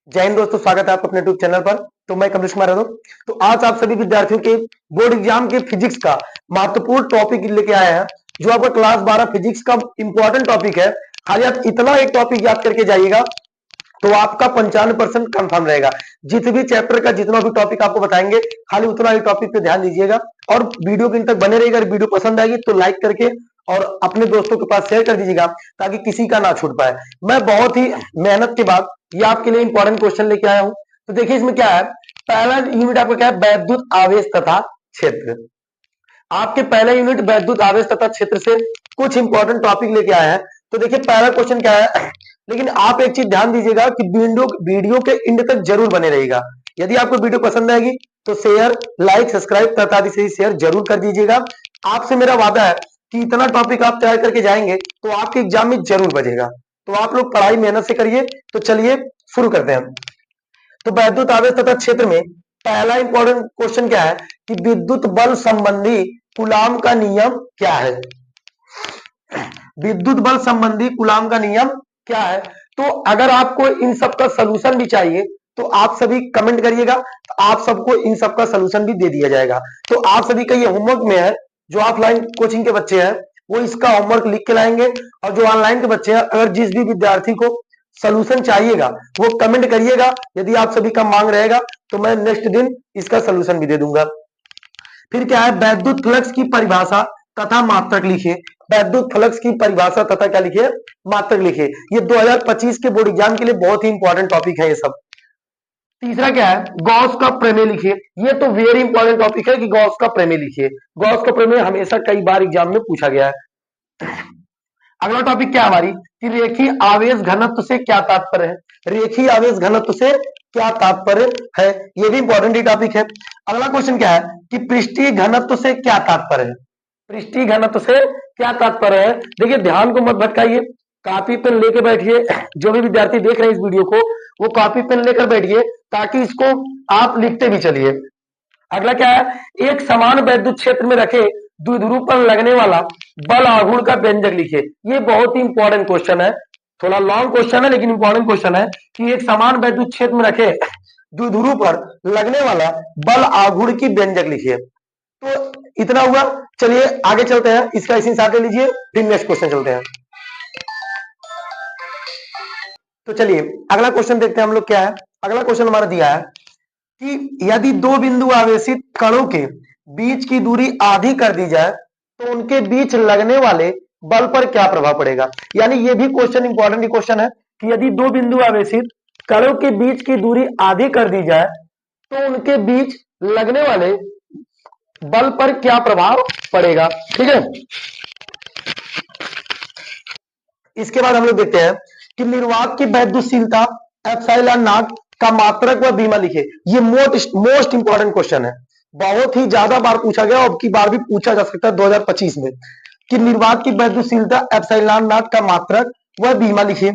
जय हिंद दोस्तों, स्वागत है आपका अपने यूट्यूब चैनल पर। तो मैं कमलेश कुमार यादव। तो आज आप सभी विद्यार्थियों के बोर्ड एग्जाम के फिजिक्स का महत्वपूर्ण टॉपिक लेके आए हैं, जो आपका क्लास 12 फिजिक्स का इंपॉर्टेंट टॉपिक है। खाली आप इतना एक टॉपिक याद करके जाइएगा तो आपका 95% कंफर्म रहेगा। जिस भी चैप्टर का जितना भी टॉपिक आपको बताएंगे, खाली उतना ही टॉपिक पे ध्यान दीजिएगा और वीडियो के इन तक बने रहेगा। अगर वीडियो पसंद आएगी तो लाइक करके और अपने दोस्तों के पास शेयर कर दीजिएगा, ताकि किसी का ना छूट पाए। मैं बहुत ही मेहनत के बाद ये आपके लिए इंपॉर्टेंट क्वेश्चन लेके आया हूं। तो देखिए इसमें क्या है। पहला यूनिट आपका क्या है, वैद्युत आवेश तथा क्षेत्र। आपके पहले यूनिट वैद्युत आवेश तथा क्षेत्र से कुछ इंपॉर्टेंट टॉपिक लेके आए हैं। तो देखिए पहला क्वेश्चन क्या है, लेकिन आप एक चीज ध्यान दीजिएगा कि वीडियो के एंड तक जरूर बने रहेगा। यदि आपको वीडियो पसंद आएगी तो शेयर, लाइक, सब्सक्राइब तथा से शेयर जरूर कर दीजिएगा। आपसे मेरा वादा है कि इतना टॉपिक आप तैयार करके जाएंगे तो आपके एग्जाम में जरूर बजेगा। तो आप लोग पढ़ाई मेहनत से करिए। तो चलिए शुरू करते हैं। तो वैद्युत आवेश तथा क्षेत्र में पहला इंपॉर्टेंट क्वेश्चन क्या है कि विद्युत बल संबंधी कूलाम का नियम क्या है। विद्युत बल संबंधी कूलाम का नियम क्या है। तो अगर आपको इन सब का सलूशन भी चाहिए तो आप सभी कमेंट करिएगा, तो आप सबको इन सब का सलूशन भी दे दिया जाएगा। तो आप सभी का ये होमवर्क में है, जो ऑफलाइन कोचिंग के बच्चे हैं वो इसका होमवर्क लिख के लाएंगे, और जो ऑनलाइन के बच्चे हैं, अगर जिस भी विद्यार्थी को सलूशन चाहिएगा वो कमेंट करिएगा। यदि आप सभी का मांग रहेगा तो मैं नेक्स्ट दिन इसका सलूशन भी दे दूंगा। फिर क्या है, वैद्युत फ्लक्स की परिभाषा तथा मात्रक लिखिए। वैद्युत फ्लक्स की परिभाषा तथा क्या लिखिए, मात्रक लिखिए। ये 2025 के बोर्ड एग्जाम के लिए बहुत ही इंपॉर्टेंट टॉपिक है ये सब। तीसरा क्या है, गॉस का प्रमेय लिखिए। ये तो वेरी इंपॉर्टेंट टॉपिक है कि गॉस का प्रमेय लिखिए। गॉस का प्रमेय हमेशा कई बार एग्जाम में पूछा गया है। अगला टॉपिक क्या है हमारी, कि रेखीय आवेश घनत्व से क्या तात्पर्य है। रेखीय आवेश घनत्व से क्या तात्पर्य है, ये भी इंपॉर्टेंट ही टॉपिक है। अगला क्वेश्चन क्या है कि पृष्ठीय घनत्व से क्या तात्पर्य है। पृष्ठीय घनत्व से क्या तात्पर्य है। देखिए ध्यान को मत भटकाइए, कॉपी पेन लेके बैठिए। जो भी विद्यार्थी देख रहे हैं इस वीडियो को, वो कॉपी पेन लेकर बैठिए, ताकि इसको आप लिखते भी चलिए। अगला क्या है, एक समान वैद्युत क्षेत्र में रखे द्विध्रुव पर लगने वाला बल आघूर्ण का व्यंजक लिखिए। ये बहुत ही इंपॉर्टेंट क्वेश्चन है, थोड़ा लॉन्ग क्वेश्चन है लेकिन इंपॉर्टेंट क्वेश्चन है कि एक समान वैद्युत क्षेत्र में रखे द्विध्रुव पर लगने वाला बल आघूर्ण की व्यंजक लिखिए। तो इतना हुआ, चलिए आगे चलते हैं। इसका स्क्रीनशॉट ले लीजिए, फिर नेक्स्ट क्वेश्चन चलते हैं। तो चलिए अगला क्वेश्चन देखते हैं हम लोग क्या है। अगला क्वेश्चन हमारा दिया है कि यदि दो बिंदु आवेशित कणों के बीच की दूरी आधी कर दी जाए तो उनके बीच लगने वाले बल पर क्या प्रभाव पड़ेगा। यानी ये भी क्वेश्चन इंपॉर्टेंट क्वेश्चन है कि यदि दो बिंदु आवेशित कणों के बीच की दूरी आधी कर दी जाए तो उनके बीच लगने वाले बल पर क्या प्रभाव पड़ेगा। ठीक है, इसके बाद हम लोग देखते हैं कि निर्वात की वैद्युतशीलता एप्सिलॉन नॉट का मात्रक व बीमा लिखे। ये मोस्ट इंपॉर्टेंट क्वेश्चन है, बहुत ही ज्यादा बार पूछा गया, अब की बार भी पूछा जा सकता है 2025 में, कि निर्वात की वैद्युतशीलता एप्सिलॉन नॉट का मात्रक व बीमा लिखिए।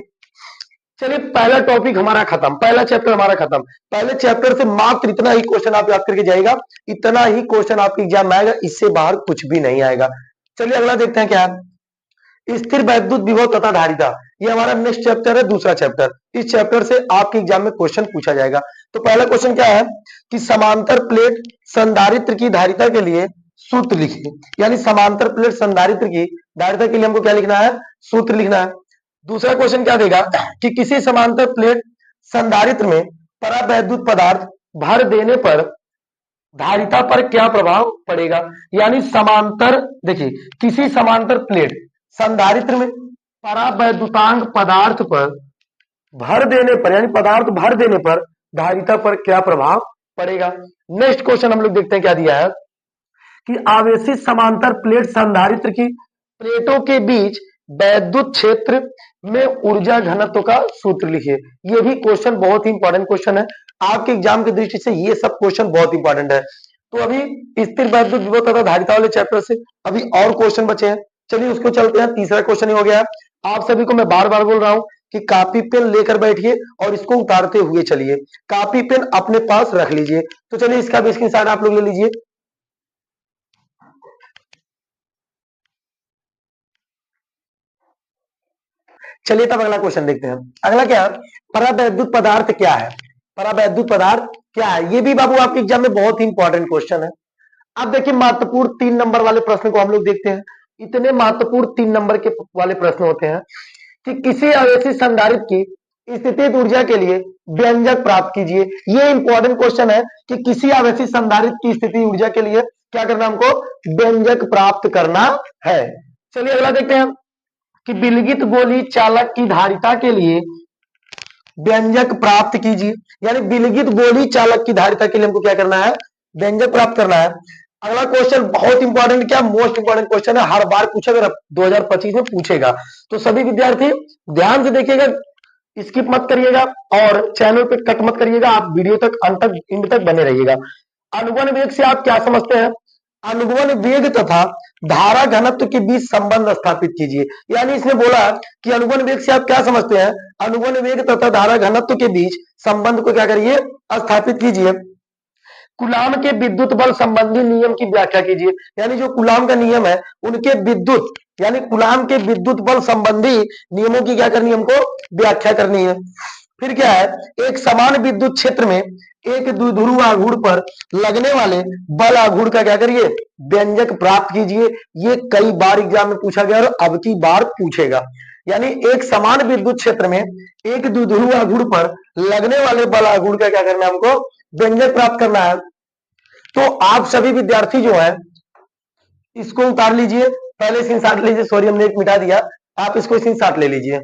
चलिए पहला टॉपिक हमारा खत्म, पहला चैप्टर हमारा खत्म। पहले चैप्टर से मात्र इतना ही क्वेश्चन आप याद करके जाएगा, इतना ही क्वेश्चन आपके एग्जाम में आएगा, इससे बाहर कुछ भी नहीं आएगा। चलिए अगला देखते हैं क्या है, स्थिर वैद्युत विभव तथा धारिता। ये हमारा नेक्स्ट चैप्टर है, दूसरा चैप्टर। इस चैप्टर से आपके एग्जाम में क्वेश्चन पूछा जाएगा। तो पहला क्वेश्चन क्या है कि समांतर प्लेट संधारित्र की धारिता के लिए सूत्र लिखिए। यानी समांतर प्लेट संधारित्र की धारिता के लिए हमको क्या लिखना है, सूत्र लिखना है। दूसरा क्वेश्चन क्या देगा कि किसी समांतर प्लेट संधारित्र में परावैद्युत पदार्थ भर देने पर धारिता पर क्या प्रभाव पड़ेगा। यानी समांतर, देखिए किसी समांतर प्लेट संधारित्र में परावैद्युतांक पदार्थ पर भर देने पर, यानी पदार्थ भर देने पर धारिता पर क्या प्रभाव पड़ेगा। नेक्स्ट क्वेश्चन हम लोग देखते हैं क्या दिया है कि आवेशित समांतर प्लेट संधारित्र की प्लेटों के बीच वैद्युत क्षेत्र में ऊर्जा घनत्व का सूत्र लिखिए। ये भी क्वेश्चन बहुत ही इंपॉर्टेंट क्वेश्चन है, आपके एग्जाम की दृष्टि से ये सब क्वेश्चन बहुत इंपॉर्टेंट है। तो अभी स्थिर वैद्युत विभव तथा धारिता वाले चैप्टर से अभी और क्वेश्चन बचे हैं, चलिए उसको चलते हैं। तीसरा क्वेश्चन ही हो गया। आप सभी को मैं बार बार बोल रहा हूं कि कॉपी पेन लेकर बैठिए और इसको उतारते हुए चलिए, कॉपी पेन अपने पास रख लीजिए। तो चलिए इसका भी स्क्रीनशॉट आप लोग ले लीजिए। चलिए तब अगला क्वेश्चन देखते हैं। अगला क्या है, परावैद्युत पदार्थ क्या है? परावैद्युत पदार्थ क्या है? ये भी बाबू आपके एग्जाम में बहुत ही इंपॉर्टेंट क्वेश्चन है। अब देखिए महत्वपूर्ण 3 नंबर वाले प्रश्न को हम लोग देखते हैं। इतने महत्वपूर्ण 3 नंबर के वाले प्रश्न होते हैं कि किसी आवेशित संधारित्र की स्थितिज ऊर्जा के लिए व्यंजक प्राप्त कीजिए। ये इंपॉर्टेंट क्वेश्चन है कि किसी आवेशित संधारित्र की स्थिति ऊर्जा के लिए क्या करना है हमको? व्यंजक प्राप्त करना है। चलिए अगला देखते हैं कि विलगित गोली चालक की धारिता के लिए व्यंजक प्राप्त कीजिए। यानी विलगित गोली चालक की धारिता के लिए हमको क्या करना है? व्यंजक प्राप्त करना है। अगला क्वेश्चन बहुत इंपॉर्टेंट, क्या मोस्ट इंपॉर्टेंट क्वेश्चन है, हर बार पूछा, अगर 2025 में पूछेगा तो सभी विद्यार्थी ध्यान से देखिएगा, स्किप मत करिएगा और चैनल पे कट मत करिएगा, आप वीडियो तक अंत तक एंड तक बने रहिएगा। अनुगमन वेग से आप क्या समझते हैं? अनुगमन वेग तथा धारा घनत्व के बीच संबंध स्थापित कीजिए। यानी इसने बोला कि अनुगमन वेग से आप क्या समझते हैं? अनुगमन वेग तथा धारा घनत्व के बीच संबंध को क्या करिए? स्थापित कीजिए। कूलाम के विद्युत बल संबंधी नियम की व्याख्या कीजिए। यानी जो कूलाम का नियम है उनके विद्युत, यानी कूलाम के विद्युत बल संबंधी नियमों की क्या करनी है? हमको व्याख्या करनी है। फिर क्या है, एक समान विद्युत क्षेत्र में एक द्विध्रुव आघूर्ण पर लगने वाले बल आघूर्ण का क्या करिए? व्यंजक प्राप्त कीजिए। ये कई बार एग्जाम में पूछा गया और अब की बार पूछेगा। यानी एक समान विद्युत क्षेत्र में एक द्विध्रुव आघूर्ण पर लगने वाले बल आघूर्ण का क्या करना है? हमको व्यंजक प्राप्त करना है। तो आप सभी विद्यार्थी जो है इसको उतार लीजिए, पहले स्क्रीनशॉट लीजिए, सॉरी हमने एक मिटा दिया, आप इसको स्क्रीनशॉट ले लीजिए।